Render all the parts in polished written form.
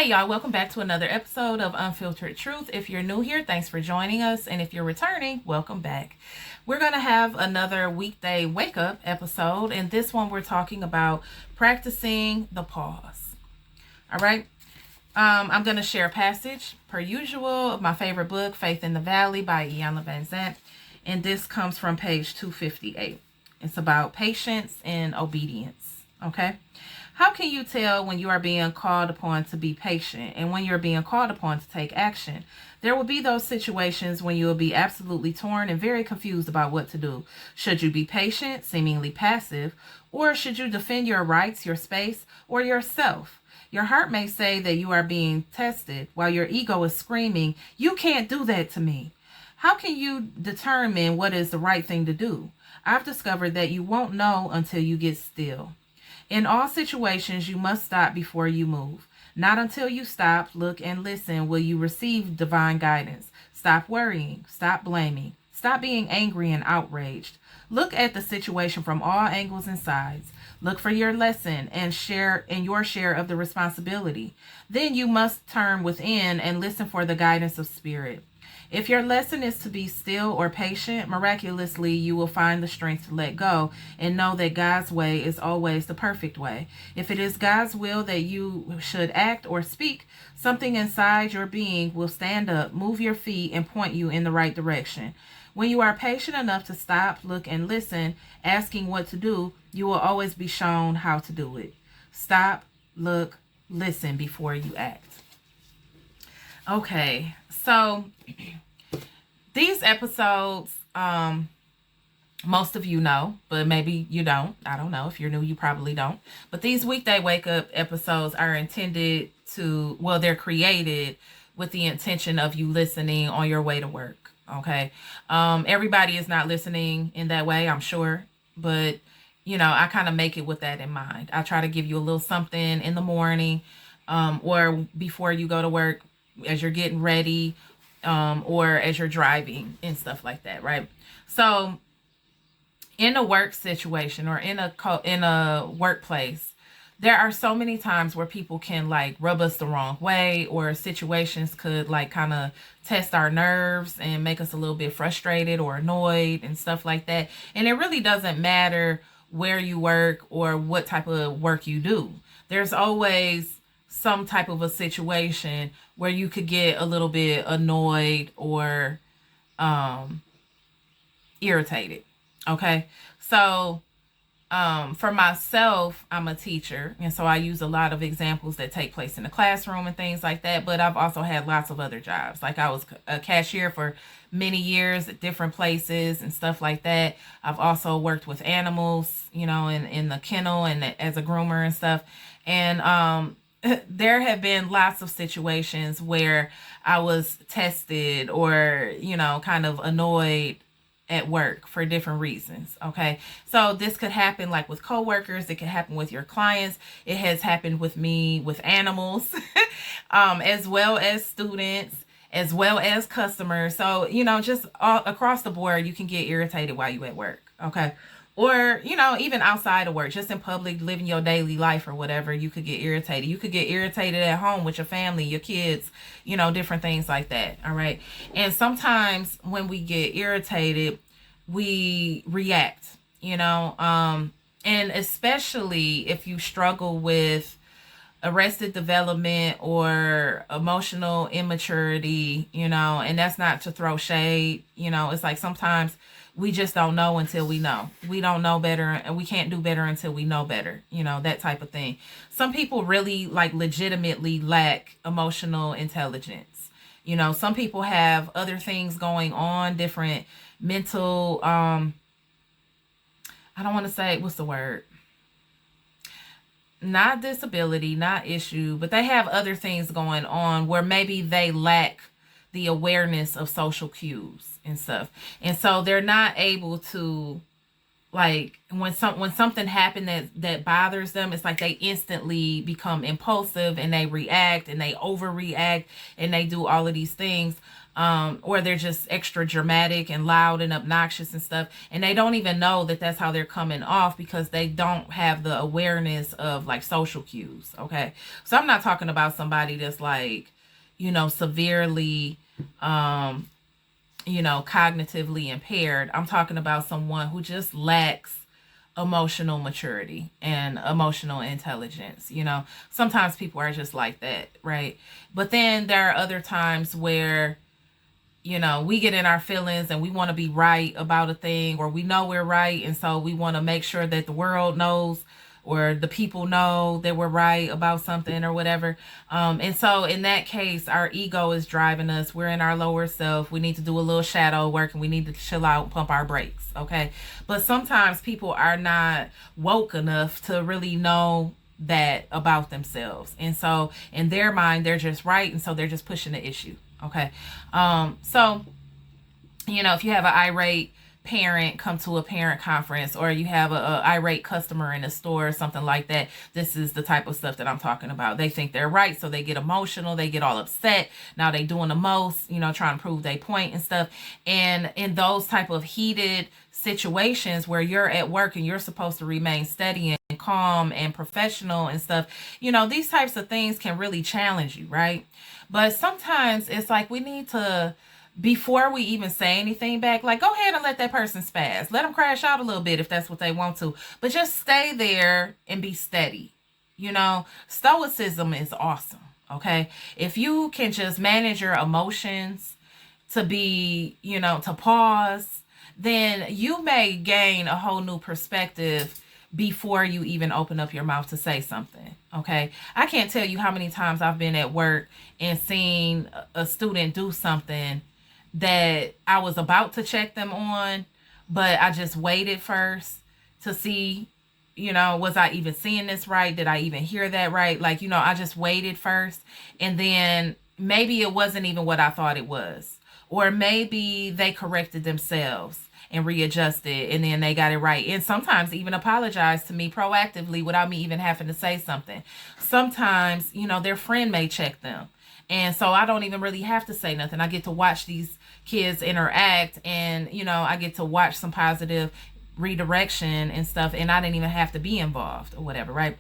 Hey y'all, welcome back to another episode of Unfiltered Truth. If you're new here, thanks for joining us. And if you're returning, welcome back. We're going to have another weekday wake up episode. And this one we're talking about practicing the pause. All right. I'm going to share a passage per usual of my favorite book, Faith in the Valley by Iyanla Vanzant. And this comes from page 258. It's about patience and obedience. Okay. How can you tell when you are being called upon to be patient and when you're being called upon to take action? There will be those situations when you will be absolutely torn and very confused about what to do. Should you be patient, seemingly passive, or should you defend your rights, your space, or yourself? Your heart may say that you are being tested while your ego is screaming, "You can't do that to me." How can you determine what is the right thing to do? I've discovered that you won't know until you get still. In all situations, you must stop before you move. Not until you stop, look, and listen will you receive divine guidance. Stop worrying. Stop blaming. Stop being angry and outraged. Look at the situation from all angles and sides. Look for your lesson and your share of the responsibility. Then you must turn within and listen for the guidance of spirit. If your lesson is to be still or patient, miraculously you will find the strength to let go and know that God's way is always the perfect way. If it is God's will that you should act or speak, something inside your being will stand up, move your feet, and point you in the right direction. When you are patient enough to stop, look, and listen, asking what to do, you will always be shown how to do it. Stop, look, listen before you act. Okay, so these episodes, most of you know, but maybe you don't. I don't know. If you're new, you probably don't. But these weekday wake up episodes are intended to, well, they're created with the intention of you listening on your way to work. Okay. Everybody is not listening in that way, I'm sure. But, I kind of make it with that in mind. I try to give you a little something in the morning, or before you go to work, as you're getting ready, or as you're driving and stuff like that, right? So in a work situation or in a workplace, there are so many times where people can like rub us the wrong way, or situations could like kind of test our nerves and make us a little bit frustrated or annoyed and stuff like that. And it really doesn't matter where you work or what type of work you do. There's always some type of a situation where you could get a little bit annoyed or irritated. Okay. So for myself, I'm a teacher, and so I use a lot of examples that take place in the classroom and things like that, but I've also had lots of other jobs. Like I was a cashier for many years at different places and stuff like that. I've also worked with animals, in the kennel and as a groomer and stuff. And there have been lots of situations where I was tested or, kind of annoyed at work for different reasons. Okay. So this could happen like with coworkers. It could happen with your clients. It has happened with me, with animals, as well as students, as well as customers. So, just all across the board, you can get irritated while you at work. Okay. Or, even outside of work, just in public, living your daily life or whatever, you could get irritated. You could get irritated at home with your family, your kids, different things like that. All right. And sometimes when we get irritated, we react, and especially if you struggle with arrested development or emotional immaturity, and that's not to throw shade, it's like sometimes we just don't know until we know. We don't know better and we can't do better until we know better, that type of thing. Some people really like legitimately lack emotional intelligence. Some people have other things going on, different mental, I don't want to say, what's the word? Not disability, not issue, but they have other things going on where maybe they lack the awareness of social cues and stuff. And so they're not able to, like, when something happened that bothers them, it's like they instantly become impulsive and they react and they overreact and they do all of these things. or they're just extra dramatic and loud and obnoxious and stuff, and they don't even know that that's how they're coming off because they don't have the awareness of like social cues. Okay, so I'm not talking about somebody that's like, severely cognitively impaired. I'm talking about someone who just lacks emotional maturity and emotional intelligence. Sometimes people are just like that, right? But then there are other times where, we get in our feelings and we want to be right about a thing, or we know we're right. And so we want to make sure that the world knows or the people know that we're right about something or whatever. And so in that case, our ego is driving us. We're in our lower self. We need to do a little shadow work and we need to chill out and pump our brakes. Okay. But sometimes people are not woke enough to really know that about themselves. And so in their mind, they're just right. And so they're just pushing the issue. Okay. So, if you have an irate parent come to a parent conference, or you have a irate customer in a store or something like that, this is the type of stuff that I'm talking about. They think they're right, so they get emotional, they get all upset. Now they doing the most, trying to prove their point and stuff. And in those type of heated situations where you're at work and you're supposed to remain steady and calm and professional and stuff, these types of things can really challenge you, right? But sometimes it's like we need to, before we even say anything back, like, go ahead and let that person spaz. Let them crash out a little bit if that's what they want to. But just stay there and be steady. Stoicism is awesome, okay? If you can just manage your emotions to be, to pause, then you may gain a whole new perspective before you even open up your mouth to say something. Okay. I can't tell you how many times I've been at work and seen a student do something that I was about to check them on, but I just waited first to see, was I even seeing this right? Did I even hear that right? Like, I just waited first, and then maybe it wasn't even what I thought it was, or maybe they corrected themselves and readjusted, and then they got it right. And sometimes even apologize to me proactively without me even having to say something. Sometimes, their friend may check them. And so I don't even really have to say nothing. I get to watch these kids interact, and, I get to watch some positive redirection and stuff, and I didn't even have to be involved or whatever, right?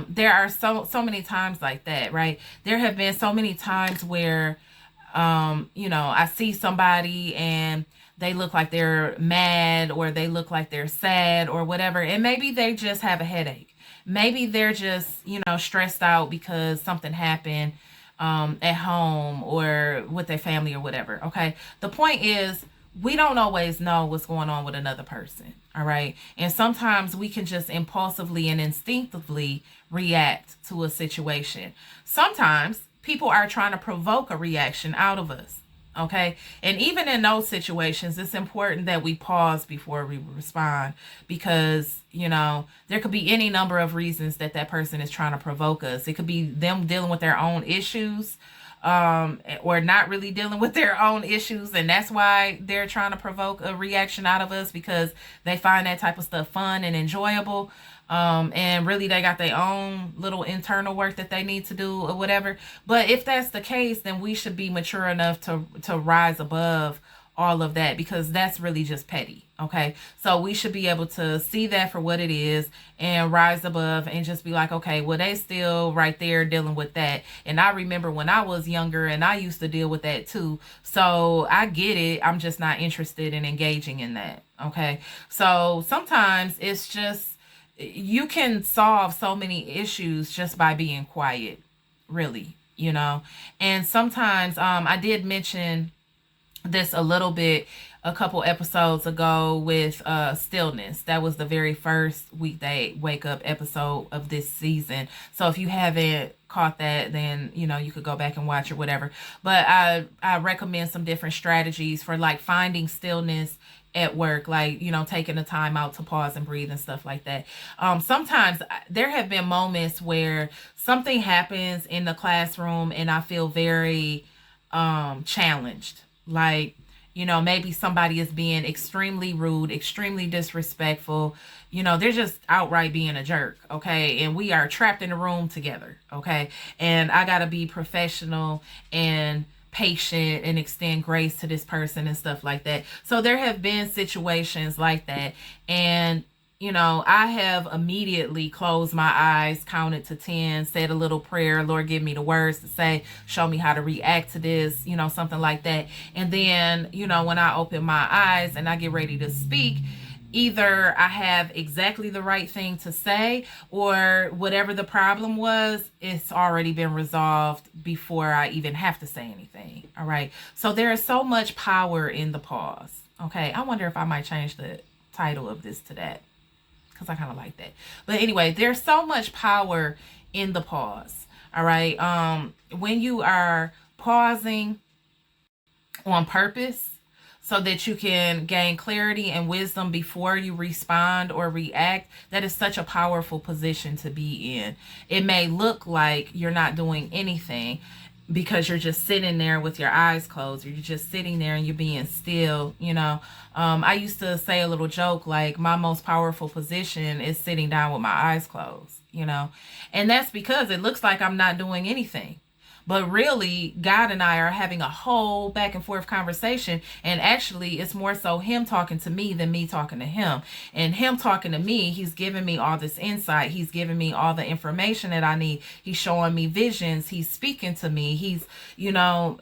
There are so many times like that, right? There have been so many times where, I see somebody and they look like they're mad, or they look like they're sad or whatever. And maybe they just have a headache. Maybe they're just, stressed out because something happened at home or with their family or whatever. Okay. The point is, we don't always know what's going on with another person. All right. And sometimes we can just impulsively and instinctively react to a situation. Sometimes people are trying to provoke a reaction out of us. Okay. And even in those situations, it's important that we pause before we respond, because, there could be any number of reasons that person is trying to provoke us. It could be them dealing with their own issues, or not really dealing with their own issues. And that's why they're trying to provoke a reaction out of us, because they find that type of stuff fun and enjoyable. And really they got their own little internal work that they need to do or whatever. But if that's the case, then we should be mature enough to rise above all of that, because that's really just petty. Okay. So we should be able to see that for what it is and rise above and just be like, okay, well, they still right there dealing with that. And I remember when I was younger and I used to deal with that too. So I get it. I'm just not interested in engaging in that. Okay. So sometimes it's just, you can solve so many issues just by being quiet, really, and sometimes, I did mention this a little bit a couple episodes ago with stillness. That was the very first weekday wake up episode of this season. So if you haven't caught that, then you could go back and watch or whatever. But I recommend some different strategies for like finding stillness at work, like taking the time out to pause and breathe and stuff like that. Sometimes there have been moments where something happens in the classroom and I feel very challenged. Like, maybe somebody is being extremely rude, extremely disrespectful. They're just outright being a jerk. Okay. And we are trapped in a room together. Okay. And I got to be professional and patient and extend grace to this person and stuff like that. So there have been situations like that. And I have immediately closed my eyes, counted to 10, said a little prayer, Lord, give me the words to say, show me how to react to this, something like that. And then, when I open my eyes and I get ready to speak, either I have exactly the right thing to say, or whatever the problem was, it's already been resolved before I even have to say anything. All right. So there is so much power in the pause. Okay. I wonder if I might change the title of this to that, because I kind of like that. But anyway, there's so much power in the pause. All right. When you are pausing on purpose so that you can gain clarity and wisdom before you respond or react, that is such a powerful position to be in. It may look like you're not doing anything because you're just sitting there with your eyes closed, or you're just sitting there and you're being still. I used to say a little joke like, my most powerful position is sitting down with my eyes closed, and that's because it looks like I'm not doing anything. But really, God and I are having a whole back and forth conversation. And actually, it's more so him talking to me than me talking to him. And him talking to me, he's giving me all this insight. He's giving me all the information that I need. He's showing me visions. He's speaking to me. He's,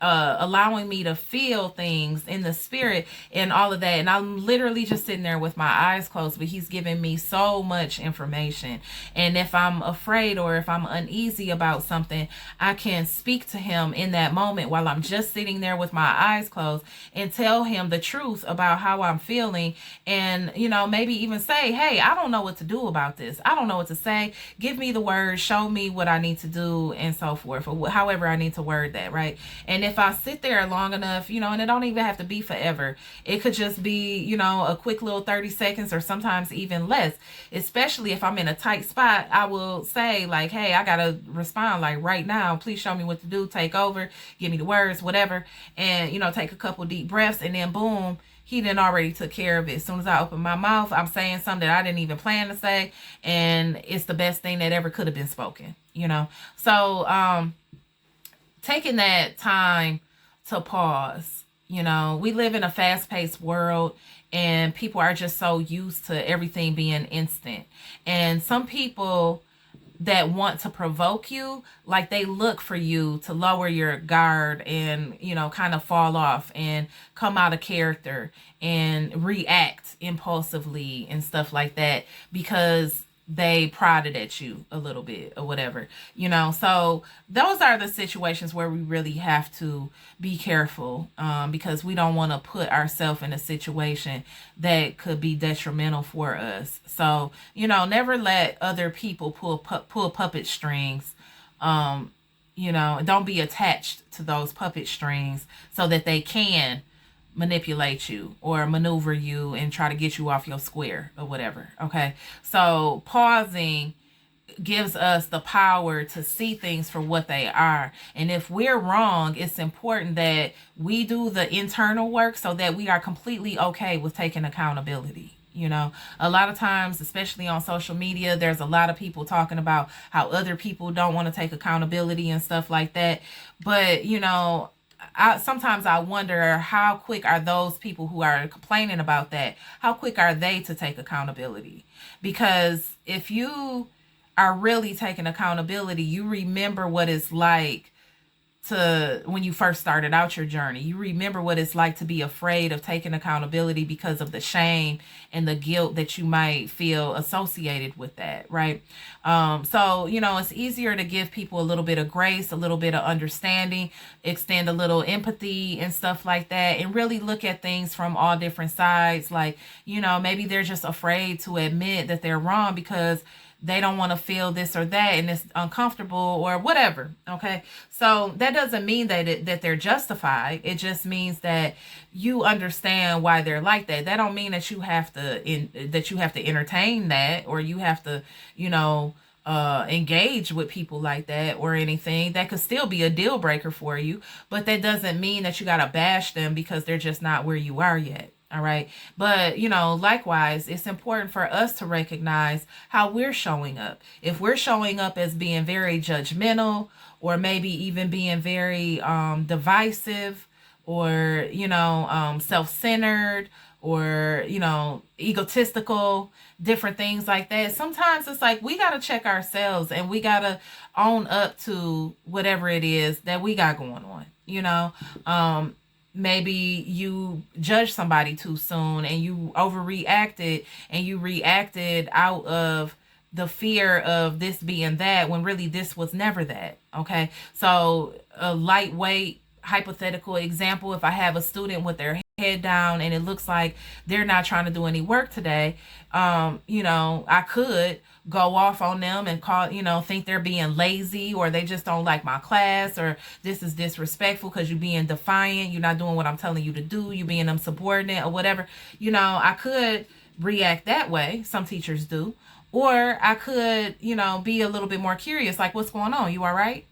allowing me to feel things in the spirit and all of that. And I'm literally just sitting there with my eyes closed, but he's giving me so much information. And if I'm afraid or if I'm uneasy about something, I can speak to him in that moment while I'm just sitting there with my eyes closed and tell him the truth about how I'm feeling. And, maybe even say, hey, I don't know what to do about this. I don't know what to say. Give me the words, show me what I need to do, and so forth, or however I need to word that, right? And if I sit there long enough, and it don't even have to be forever. It could just be, a quick little 30 seconds or sometimes even less. Especially if I'm in a tight spot, I will say like, hey, I got to respond like right now. Please show me what to do, take over, give me the words, whatever, and take a couple deep breaths, and then boom, he then already took care of it. As soon as I open my mouth, I'm saying something that I didn't even plan to say, and it's the best thing that ever could have been spoken. So taking that time to pause. We live in a fast-paced world, and people are just so used to everything being instant. And some people that want to provoke you, like they look for you to lower your guard and, kind of fall off and come out of character and react impulsively and stuff like that because they prodded at you a little bit or whatever, so those are the situations where we really have to be careful, because we don't want to put ourselves in a situation that could be detrimental for us. So, never let other people pull puppet strings. Don't be attached to those puppet strings so that they can manipulate you or maneuver you and try to get you off your square or whatever. Okay. So pausing gives us the power to see things for what they are. And if we're wrong, it's important that we do the internal work so that we are completely okay with taking accountability. A lot of times, especially on social media, there's a lot of people talking about how other people don't want to take accountability and stuff like that. But, sometimes I wonder, how quick are those people who are complaining about that? How quick are they to take accountability? Because if you are really taking accountability, you remember what it's like to when you first started out your journey. You remember what it's like to be afraid of taking accountability because of the shame and the guilt that you might feel associated with that, right? So, it's easier to give people a little bit of grace, a little bit of understanding, extend a little empathy and stuff like that, and really look at things from all different sides. Like, maybe they're just afraid to admit that they're wrong because they don't want to feel this or that and it's uncomfortable or whatever. Okay. So that doesn't mean that they're justified. It just means that you understand why they're like that. That don't mean that you have to entertain that, or you have to, engage with people like that or anything. That could still be a deal breaker for you, but that doesn't mean that you got to bash them because they're just not where you are yet. All right. But, likewise, it's important for us to recognize how we're showing up. If we're showing up as being very judgmental, or maybe even being very divisive, or, self-centered, or, egotistical, different things like that. Sometimes it's like we got to check ourselves, and we got to own up to whatever it is that we got going on, maybe you judged somebody too soon, and you overreacted, and you reacted out of the fear of this being that, when really this was never that. Okay. So a lightweight hypothetical example, if I have a student with their head down and it looks like they're not trying to do any work today, I could go off on them and think they're being lazy, or they just don't like my class, or this is disrespectful because you're being defiant, you're not doing what I'm telling you to do, you're being insubordinate or whatever. I could react that way. Some teachers do. Or I could, be a little bit more curious, like, what's going on? You all right?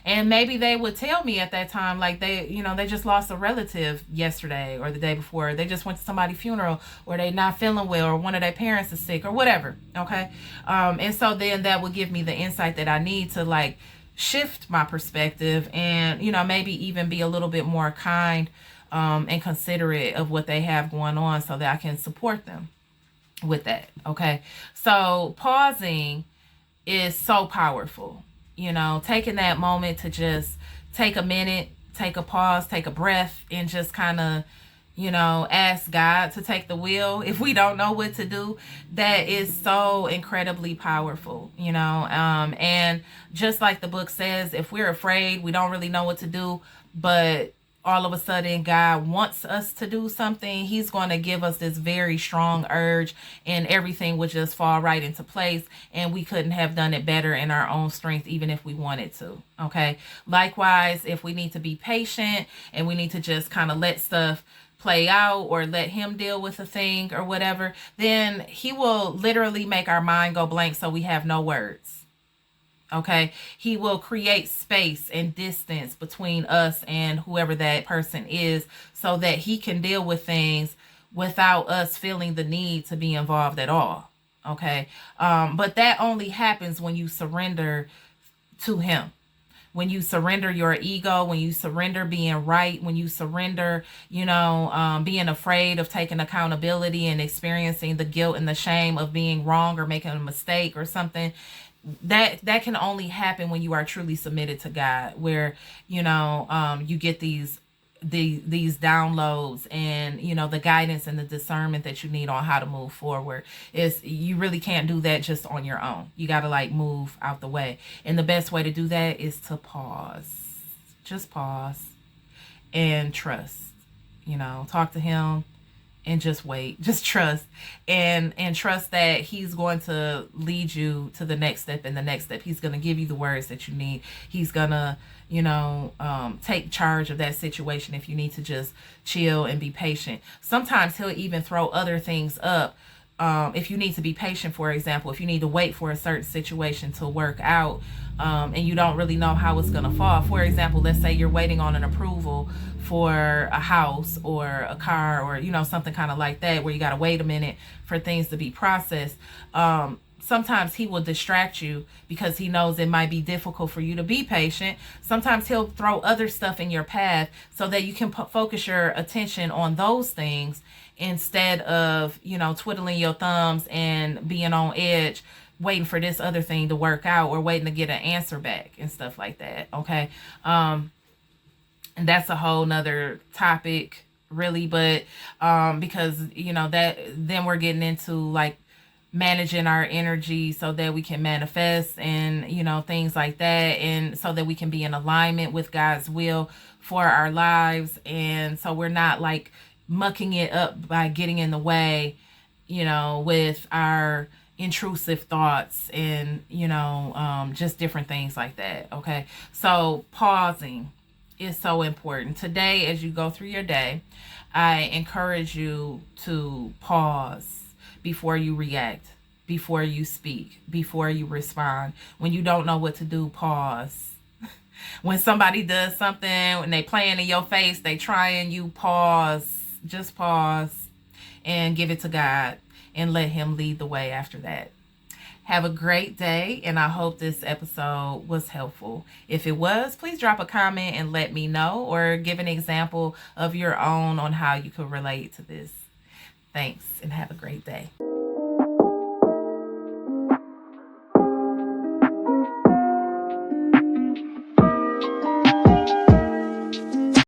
And maybe they would tell me at that time, like, they just lost a relative yesterday or the day before. They just went to somebody's funeral, or they not feeling well, or one of their parents is sick, or whatever. Okay. And so then that would give me the insight that I need to, like, shift my perspective, and, maybe even be a little bit more kind and considerate of what they have going on, so that I can support them with that. Okay. So pausing is so powerful. Taking that moment to just take a minute, take a pause, take a breath, and just kind of, ask God to take the wheel if we don't know what to do. That is so incredibly powerful, and just like the book says, if we're afraid, we don't really know what to do, but all of a sudden God wants us to do something, he's going to give us this very strong urge, and everything would just fall right into place, and we couldn't have done it better in our own strength, even if we wanted to. Okay. Likewise, if we need to be patient and we need to just kind of let stuff play out, or let him deal with a thing or whatever, then he will literally make our mind go blank, so we have no words. Okay. He will create space and distance between us and whoever that person is, so that he can deal with things without us feeling the need to be involved at all. Okay. But that only happens when you surrender to him. When you surrender your ego, when you surrender being right, when you surrender, being afraid of taking accountability and experiencing the guilt and the shame of being wrong or making a mistake or something, that can only happen when you are truly submitted to God, where you get these downloads, and the guidance and the discernment that you need on how to move forward. Is you really can't do that just on your own. You got to, like, move out the way, and the best way to do that is to pause. Just pause and trust. Talk to him and just wait. Just trust, and trust that he's going to lead you to the next step, and the next step he's going to give you the words that you need. He's going to take charge of that situation if you need to just chill and be patient. Sometimes he'll even throw other things up. If you need to be patient, for example, if you need to wait for a certain situation to work out, and you don't really know how it's going to fall. For example, let's say you're waiting on an approval for a house or a car, or, something kind of like that, where you got to wait a minute for things to be processed. Sometimes he will distract you because he knows it might be difficult for you to be patient. Sometimes he'll throw other stuff in your path so that you can focus your attention on those things, instead of, twiddling your thumbs and being on edge, waiting for this other thing to work out, or waiting to get an answer back and stuff like that. Okay. And that's a whole nother topic, really, but because that then we're getting into, like, managing our energy so that we can manifest, and things like that, and so that we can be in alignment with God's will for our lives, and so we're not, like, mucking it up by getting in the way, with our intrusive thoughts, and just different things like that. Okay. So pausing is so important. Today, as you go through your day, I encourage you to pause before you react, before you speak, before you respond. When you don't know what to do, pause. When somebody does something, when they playing in your face, they trying, you pause. just pause and give it to God and let Him lead the way after that. Have a great day, and I hope this episode was helpful. If it was, please drop a comment and let me know, or give an example of your own on how you could relate to this. Thanks, and have a great day.